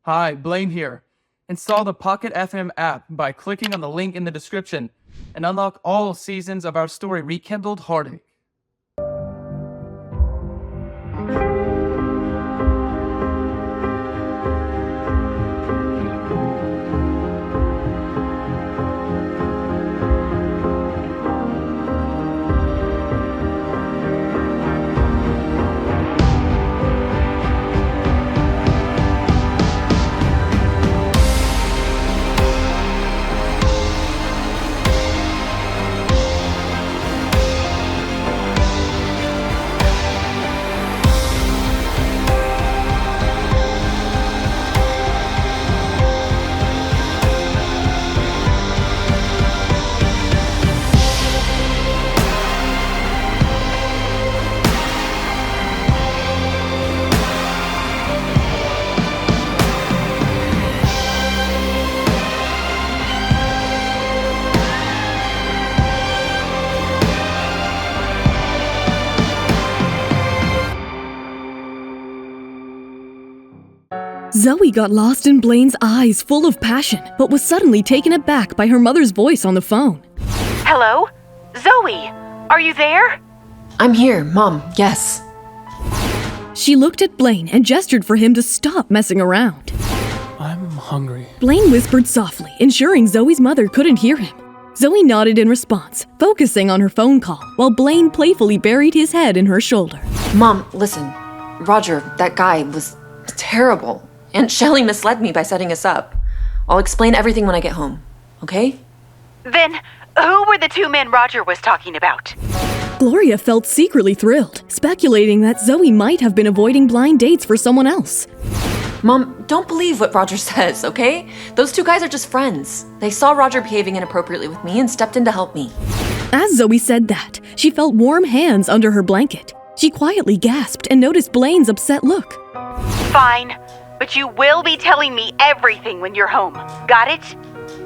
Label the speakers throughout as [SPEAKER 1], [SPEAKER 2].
[SPEAKER 1] Hi, Blaine here. Install the Pocketfm app by clicking on the link in the description and unlock all seasons of our story Rekindled, Heartache.
[SPEAKER 2] Zoey got lost in Blaine's eyes full of passion, but was suddenly taken aback by her mother's voice on the phone.
[SPEAKER 3] Hello? Zoey, are you there?
[SPEAKER 4] I'm here, Mom, yes.
[SPEAKER 2] She looked at Blaine and gestured for him to stop messing around.
[SPEAKER 1] I'm hungry.
[SPEAKER 2] Blaine whispered softly, ensuring Zoey's mother couldn't hear him. Zoey nodded in response, focusing on her phone call, while Blaine playfully buried his head in her shoulder.
[SPEAKER 4] Mom, listen. Roger, that guy was terrible. Aunt Shelley misled me by setting us up. I'll explain everything when I get home, okay?
[SPEAKER 3] Then, who were the two men Roger was talking about?
[SPEAKER 2] Gloria felt secretly thrilled, speculating that Zoey might have been avoiding blind dates for someone else.
[SPEAKER 4] Mom, don't believe what Roger says, okay? Those two guys are just friends. They saw Roger behaving inappropriately with me and stepped in to help me.
[SPEAKER 2] As Zoey said that, she felt warm hands under her blanket. She quietly gasped and noticed Blaine's upset look.
[SPEAKER 3] Fine, but you will be telling me everything when you're home. Got it?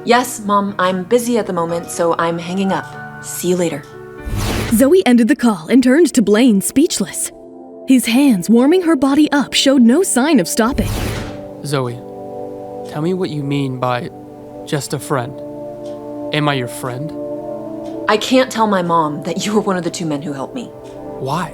[SPEAKER 4] Yes, Mom, I'm busy at the moment, so I'm hanging up. See you later.
[SPEAKER 2] Zoey ended the call and turned to Blaine, speechless. His hands warming her body up showed no sign of stopping.
[SPEAKER 1] Zoey, tell me what you mean by just a friend. Am I your friend?
[SPEAKER 4] I can't tell my mom that you were one of the two men who helped me.
[SPEAKER 1] Why?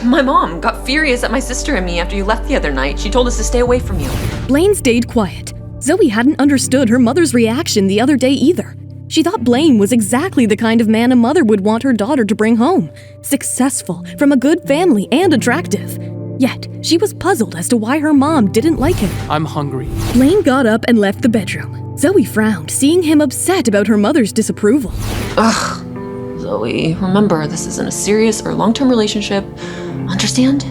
[SPEAKER 4] My mom got furious at my sister and me after you left the other night. She told us to stay away from you.
[SPEAKER 2] Blaine stayed quiet. Zoey hadn't understood her mother's reaction the other day either. She thought Blaine was exactly the kind of man a mother would want her daughter to bring home. Successful, from a good family, and attractive. Yet, she was puzzled as to why her mom didn't like him.
[SPEAKER 1] I'm hungry.
[SPEAKER 2] Blaine got up and left the bedroom. Zoey frowned, seeing him upset about her mother's disapproval.
[SPEAKER 4] Ugh. Zoey, remember, this isn't a serious or long-term relationship. Understand?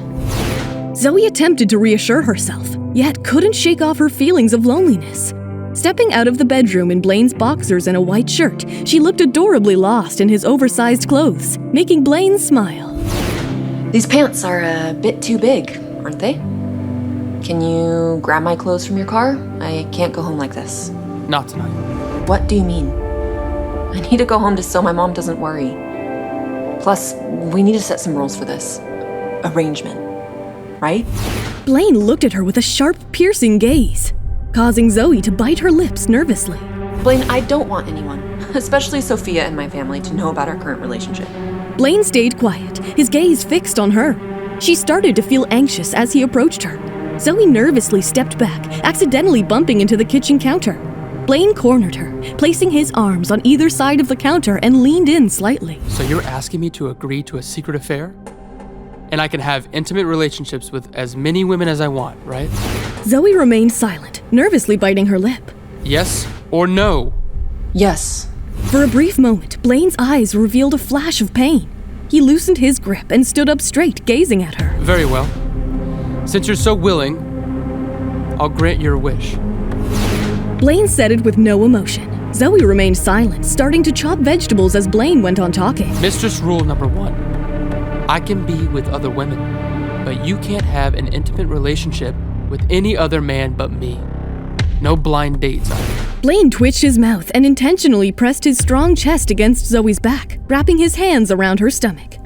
[SPEAKER 2] Zoey attempted to reassure herself, yet couldn't shake off her feelings of loneliness. Stepping out of the bedroom in Blaine's boxers and a white shirt, she looked adorably lost in his oversized clothes, making Blaine smile.
[SPEAKER 4] These pants are a bit too big, aren't they? Can you grab my clothes from your car? I can't go home like this.
[SPEAKER 1] Not tonight.
[SPEAKER 4] What do you mean? I need to go home just so my mom doesn't worry. Plus, we need to set some rules for this. Arrangement. Right?
[SPEAKER 2] Blaine looked at her with a sharp, piercing gaze, causing Zoey to bite her lips nervously.
[SPEAKER 4] Blaine, I don't want anyone, especially Sophia and my family, to know about our current relationship.
[SPEAKER 2] Blaine stayed quiet, his gaze fixed on her. She started to feel anxious as he approached her. Zoey nervously stepped back, accidentally bumping into the kitchen counter. Blaine cornered her, placing his arms on either side of the counter and leaned in slightly.
[SPEAKER 1] So you're asking me to agree to a secret affair? And I can have intimate relationships with as many women as I want, right?
[SPEAKER 2] Zoey remained silent, nervously biting her lip.
[SPEAKER 1] Yes or no?
[SPEAKER 4] Yes.
[SPEAKER 2] For a brief moment, Blaine's eyes revealed a flash of pain. He loosened his grip and stood up straight, gazing at her.
[SPEAKER 1] Very well. Since you're so willing, I'll grant your wish.
[SPEAKER 2] Blaine said it with no emotion. Zoey remained silent, starting to chop vegetables as Blaine went on talking.
[SPEAKER 1] Mistress rule number 1. I can be with other women, but you can't have an intimate relationship with any other man but me. No blind dates either.
[SPEAKER 2] Blaine twitched his mouth and intentionally pressed his strong chest against Zoey's back, wrapping his hands around her stomach.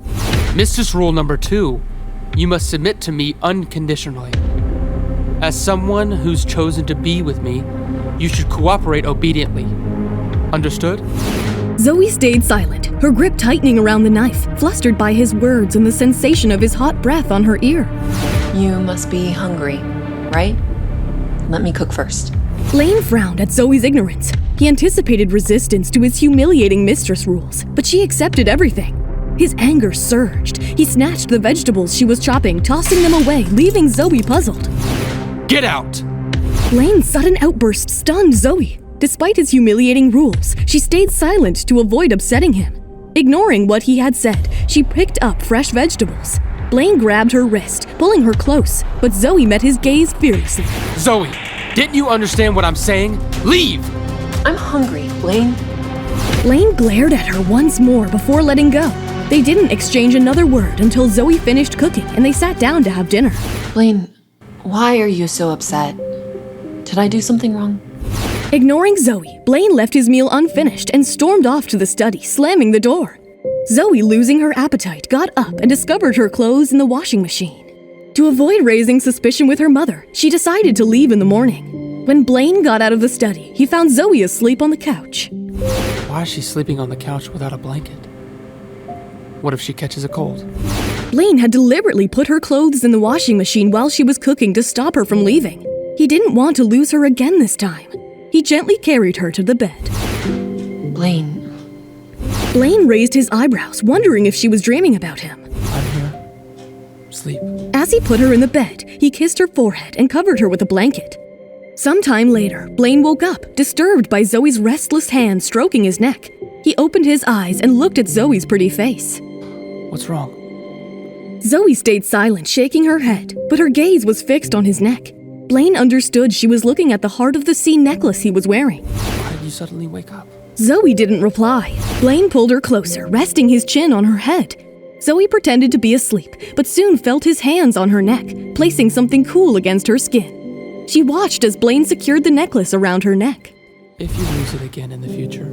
[SPEAKER 1] Mistress rule number 2. You must submit to me unconditionally. As someone who's chosen to be with me, you should cooperate obediently. Understood?
[SPEAKER 2] Zoe stayed silent, her grip tightening around the knife, flustered by his words and the sensation of his hot breath on her ear.
[SPEAKER 4] You must be hungry, right? Let me cook first.
[SPEAKER 2] Blaine frowned at Zoe's ignorance. He anticipated resistance to his humiliating mistress rules, but she accepted everything. His anger surged. He snatched the vegetables she was chopping, tossing them away, leaving Zoe puzzled.
[SPEAKER 1] Get out!
[SPEAKER 2] Blaine's sudden outburst stunned Zoe. Despite his humiliating rules, she stayed silent to avoid upsetting him. Ignoring what he had said, she picked up fresh vegetables. Blaine grabbed her wrist, pulling her close, but Zoe met his gaze fiercely.
[SPEAKER 1] Zoe, didn't you understand what I'm saying? Leave!
[SPEAKER 4] I'm hungry, Blaine.
[SPEAKER 2] Blaine glared at her once more before letting go. They didn't exchange another word until Zoe finished cooking and they sat down to have dinner.
[SPEAKER 4] Blaine, why are you so upset? Did I do something wrong?
[SPEAKER 2] Ignoring Zoe, Blaine left his meal unfinished and stormed off to the study, slamming the door. Zoe, losing her appetite, got up and discovered her clothes in the washing machine. To avoid raising suspicion with her mother, she decided to leave in the morning. When Blaine got out of the study, he found Zoe asleep on the couch.
[SPEAKER 1] Why is she sleeping on the couch without a blanket? What if she catches a cold?
[SPEAKER 2] Blaine had deliberately put her clothes in the washing machine while she was cooking to stop her from leaving. He didn't want to lose her again this time. He gently carried her to the bed.
[SPEAKER 4] Blaine.
[SPEAKER 2] Blaine raised his eyebrows, wondering if she was dreaming about him.
[SPEAKER 1] I'm here. Sleep.
[SPEAKER 2] As he put her in the bed, he kissed her forehead and covered her with a blanket. Sometime later, Blaine woke up, disturbed by Zoe's restless hand stroking his neck. He opened his eyes and looked at Zoe's pretty face.
[SPEAKER 1] What's wrong?
[SPEAKER 2] Zoe stayed silent, shaking her head, but her gaze was fixed on his neck. Blaine understood she was looking at the heart of the sea necklace he was wearing.
[SPEAKER 1] Why did you suddenly wake up?
[SPEAKER 2] Zoe didn't reply. Blaine pulled her closer, resting his chin on her head. Zoe pretended to be asleep, but soon felt his hands on her neck, placing something cool against her skin. She watched as Blaine secured the necklace around her neck.
[SPEAKER 1] If you lose it again in the future,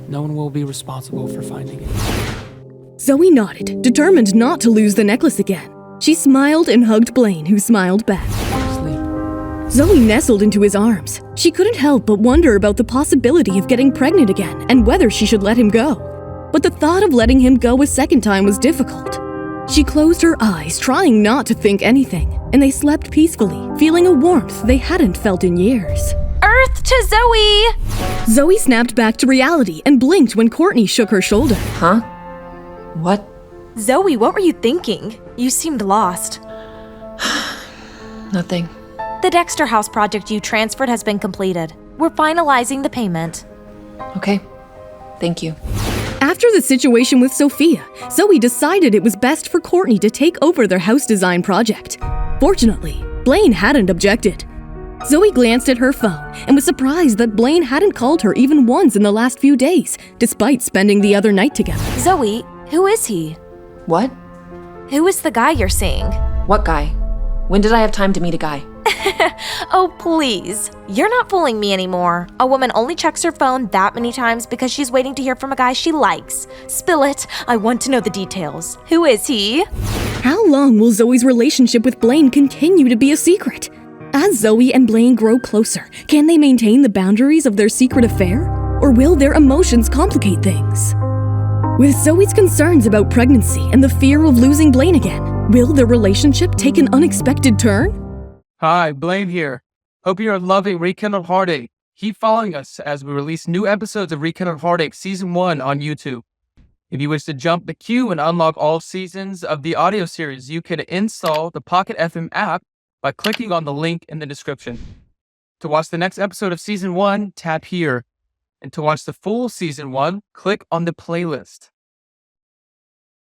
[SPEAKER 1] no one will be responsible for finding it.
[SPEAKER 2] Zoe nodded, determined not to lose the necklace again. She smiled and hugged Blaine, who smiled back.
[SPEAKER 1] Sleep.
[SPEAKER 2] Zoe nestled into his arms. She couldn't help but wonder about the possibility of getting pregnant again and whether she should let him go. But the thought of letting him go a second time was difficult. She closed her eyes, trying not to think anything, and they slept peacefully, feeling a warmth they hadn't felt in years.
[SPEAKER 5] Earth to Zoe!
[SPEAKER 2] Zoe snapped back to reality and blinked when Courtney shook her shoulder.
[SPEAKER 4] Huh? What?
[SPEAKER 5] Zoe, what were you thinking? You seemed lost.
[SPEAKER 4] Nothing.
[SPEAKER 5] The Dexter House project you transferred has been completed. We're finalizing the payment.
[SPEAKER 4] Okay. Thank you.
[SPEAKER 2] After the situation with Sophia, Zoe decided it was best for Courtney to take over their house design project. Fortunately, Blaine hadn't objected. Zoe glanced at her phone and was surprised that Blaine hadn't called her even once in the last few days, despite spending the other night together.
[SPEAKER 5] Zoe, who is he?
[SPEAKER 4] What?
[SPEAKER 5] Who is the guy you're seeing?
[SPEAKER 4] What guy? When did I have time to meet a guy?
[SPEAKER 5] Oh, please. You're not fooling me anymore. A woman only checks her phone that many times because she's waiting to hear from a guy she likes. Spill it. I want to know the details. Who is he?
[SPEAKER 2] How long will Zoe's relationship with Blaine continue to be a secret? As Zoe and Blaine grow closer, can they maintain the boundaries of their secret affair? Or will their emotions complicate things? With Zoe's concerns about pregnancy and the fear of losing Blaine again, will their relationship take an unexpected turn?
[SPEAKER 1] Hi, Blaine here. Hope you're loving Rekindled Heartache. Keep following us as we release new episodes of Rekindled Heartache Season 1 on YouTube. If you wish to jump the queue and unlock all seasons of the audio series, you can install the Pocketfm app by clicking on the link in the description. To watch the next episode of Season 1, tap here. And to watch the full Season 1, click on the playlist.